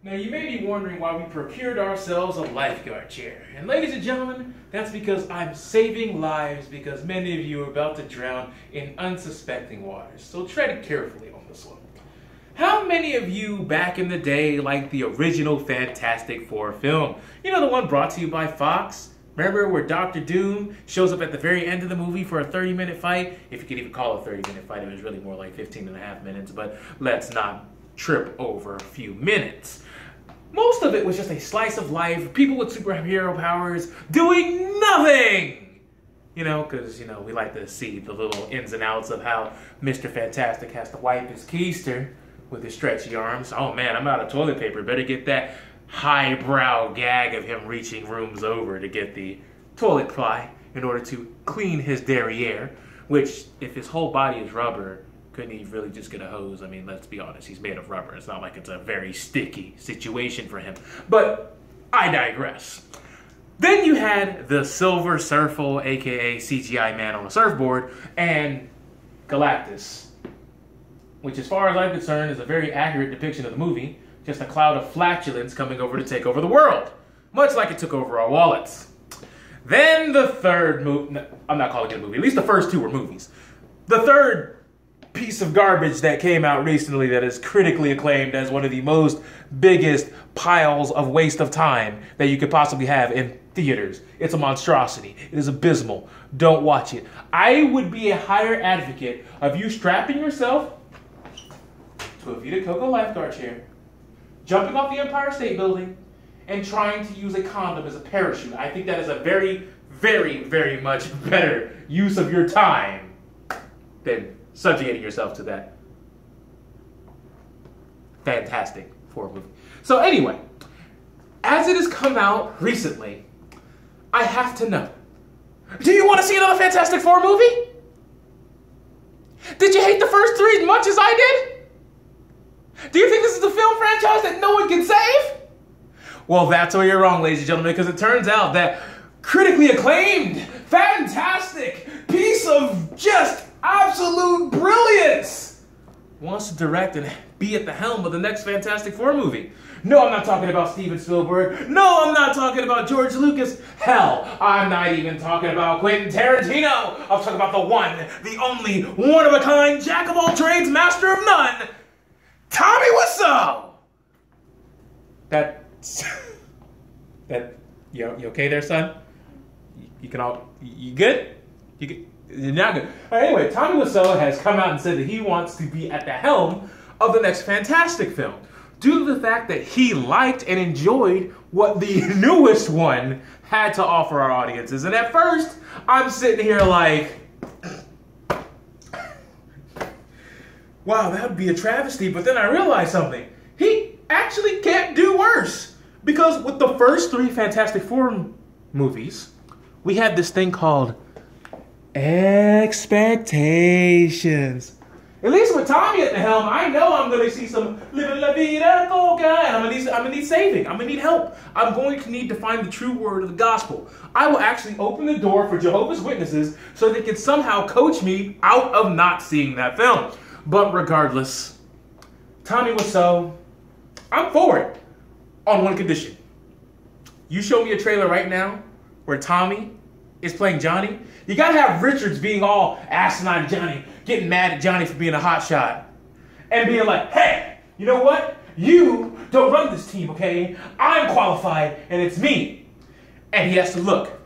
Now you may be wondering why we procured ourselves a lifeguard chair. And ladies and gentlemen, that's because I'm saving lives because many of you are about to drown in unsuspecting waters. So tread carefully on this one. How many of you back in the day liked the original Fantastic Four film? You know, the one brought to you by Fox? Remember where Dr. Doom shows up at the very end of the movie for a 30-minute fight? If you could even call it a 30-minute fight, it was really more like 15 and a half minutes, but let's not trip over a few minutes. Most of it was just a slice of life, people with superhero powers doing nothing! You know, because, you know, we like to see the little ins and outs of how Mr. Fantastic has to wipe his keister with his stretchy arms. Oh man, I'm out of toilet paper. Better get that highbrow gag of him reaching rooms over to get the toilet ply in order to clean his derriere, which, if his whole body is rubber, couldn't he really just get a hose? I mean, let's be honest, he's made of rubber. It's not like it's a very sticky situation for him. But I digress. Then you had the Silver Surfer, aka CGI man on a surfboard, and Galactus, which as far as I'm concerned is a very accurate depiction of the movie, just a cloud of flatulence coming over to take over the world, much like it took over our wallets. Then the third movie, no, I'm not calling it a movie, at least the first two were movies. The third piece of garbage that came out recently that is critically acclaimed as one of the most biggest piles of waste of time that you could possibly have in theaters. It's a monstrosity. It is abysmal. Don't watch it. I would be a higher advocate of you strapping yourself to a Vita Coco lifeguard chair, jumping off the Empire State Building, and trying to use a condom as a parachute. I think that is a very, very, very much better use of your time than subjugating yourself to that Fantastic Four movie. So anyway, as it has come out recently, I have to know, do you want to see another Fantastic Four movie? Did you hate the first three as much as I did? Do you think this is a film franchise that no one can save? Well, that's where you're wrong, ladies and gentlemen, because it turns out that critically acclaimed, fantastic piece of just absolute brilliance wants to direct and be at the helm of the next Fantastic Four movie. No, I'm not talking about Steven Spielberg. No, I'm not talking about George Lucas. Hell, I'm not even talking about Quentin Tarantino. I'm talking about the one, the only, one-of-a-kind, jack-of-all-trades, master of none, Tommy Wiseau. You okay there, son? You good? You're not good. All right, anyway, Tommy Wiseau has come out and said that he wants to be at the helm of the next Fantastic film due to the fact that he liked and enjoyed what the newest one had to offer our audiences. And at first, I'm sitting here like, wow, that would be a travesty. But then I realized something. He actually can't do worse. Because with the first three Fantastic Four movies, we had this thing called expectations. At least with Tommy at the helm, I know I'm going to see some living la vida loca, and I'm going to need saving. I'm going to need help. I'm going to need to find the true word of the gospel. I will actually open the door for Jehovah's Witnesses so they can somehow coach me out of not seeing that film. But regardless, Tommy Wiseau, I'm for it on one condition. You show me a trailer right now where Tommy is playing Johnny. You gotta have Richards being all asinine Johnny, getting mad at Johnny for being a hotshot, and being like, hey, you know what? You don't run this team, okay? I'm qualified, and it's me. And he has to look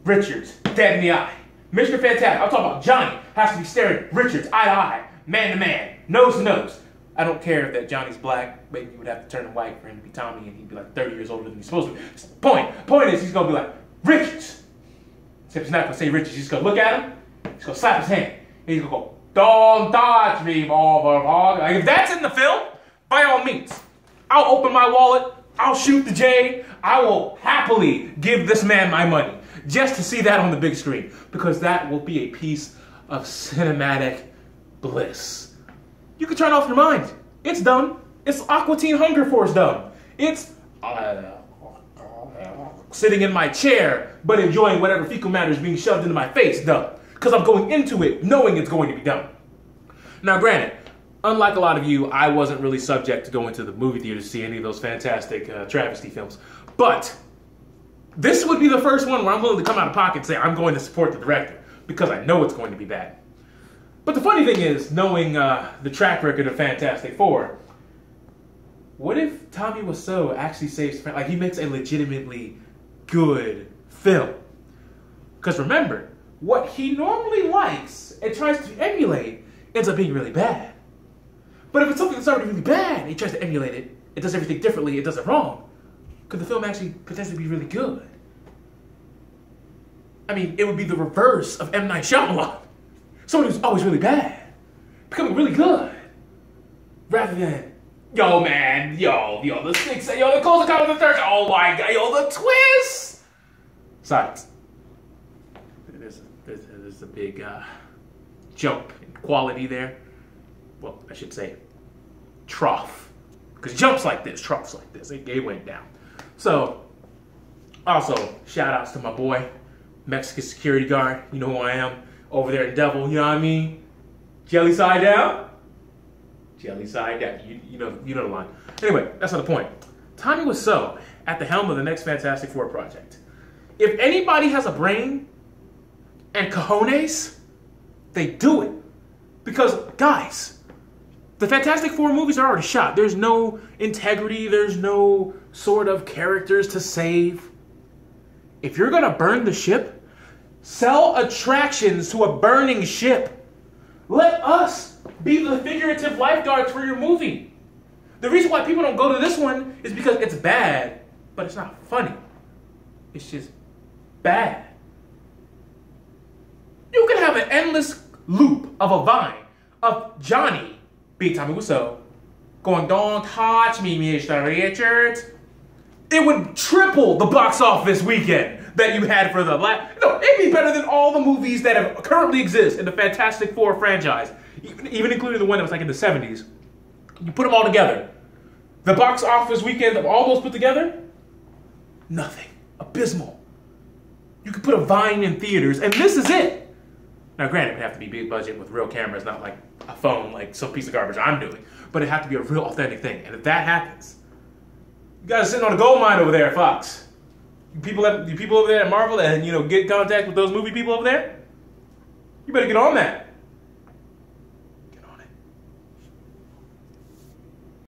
Richards dead in the eye. Mr. Fantastic, I'm talking about Johnny, has to be staring Richards eye to eye, man to man, nose to nose. I don't care that Johnny's black, but you would have to turn him white for him to be Tommy, and he'd be like 30 years older than he's supposed to be. Point is, he's gonna be like, Richards. Except he's not going to say Richards. He's going to look at him. He's going to slap his hand. And he's going to go, don't touch me, blah. Like, if that's in the film, by all means, I'll open my wallet. I'll shoot the J. I will happily give this man my money just to see that on the big screen. Because that will be a piece of cinematic bliss. You can turn off your mind. It's dumb. It's Aqua Teen Hunger Force dumb. It's sitting in my chair, but enjoying whatever fecal matter is being shoved into my face dumb. Because I'm going into it knowing it's going to be dumb. Now granted, unlike a lot of you, I wasn't really subject to going to the movie theater to see any of those fantastic travesty films. But this would be the first one where I'm willing to come out of pocket and say I'm going to support the director because I know it's going to be bad. But the funny thing is, knowing the track record of Fantastic Four, what if Tommy Wiseau actually saves, like he makes a legitimately good film? Because remember, what he normally likes and tries to emulate ends up being really bad. But if it's something that's already really bad, and he tries to emulate it, it does everything differently, it does it wrong, could the film actually potentially be really good? I mean, it would be the reverse of M. Night Shyamalan. Someone who's always really bad, becoming really good. Rather than, yo man, yo, the six, yo, the close account of the third, oh my god, yo, the twist! Silence. There's a big jump in quality there. Well, I should say trough. Because jumps like this, troughs like this, it went down. So, also, shout outs to my boy, Mexican security guard, you know who I am, over there in Devil, you know what I mean? Jelly side down? Jelly side down, you know the line. Anyway, that's not the point. Tommy Wiseau at the helm of the next Fantastic Four project. If anybody has a brain and cojones, they do it. Because, guys, the Fantastic Four movies are already shot. There's no integrity. There's no sort of characters to save. If you're going to burn the ship, sell attractions to a burning ship. Let us be the figurative lifeguards for your movie. The reason why people don't go to this one is because it's bad, but it's not funny. It's just bad. You can have an endless loop of a vine of Johnny, being Tommy Wiseau, going, "Don't touch me, Mr. Richards." It would triple the box office weekend that you had for the last. No, it'd be better than all the movies that have currently exist in the Fantastic Four franchise, even including the one that was like in the 70s. You put them all together. The box office weekend of all those put together, nothing. Abysmal. You could put a Vine in theaters, and this is it. Now, granted, it would have to be big budget with real cameras, not like a phone, like some piece of garbage I'm doing. But it have to be a real authentic thing. And if that happens, you guys are sitting on a gold mine over there at Fox. You people over there at Marvel and, get in contact with those movie people over there, you better get on that.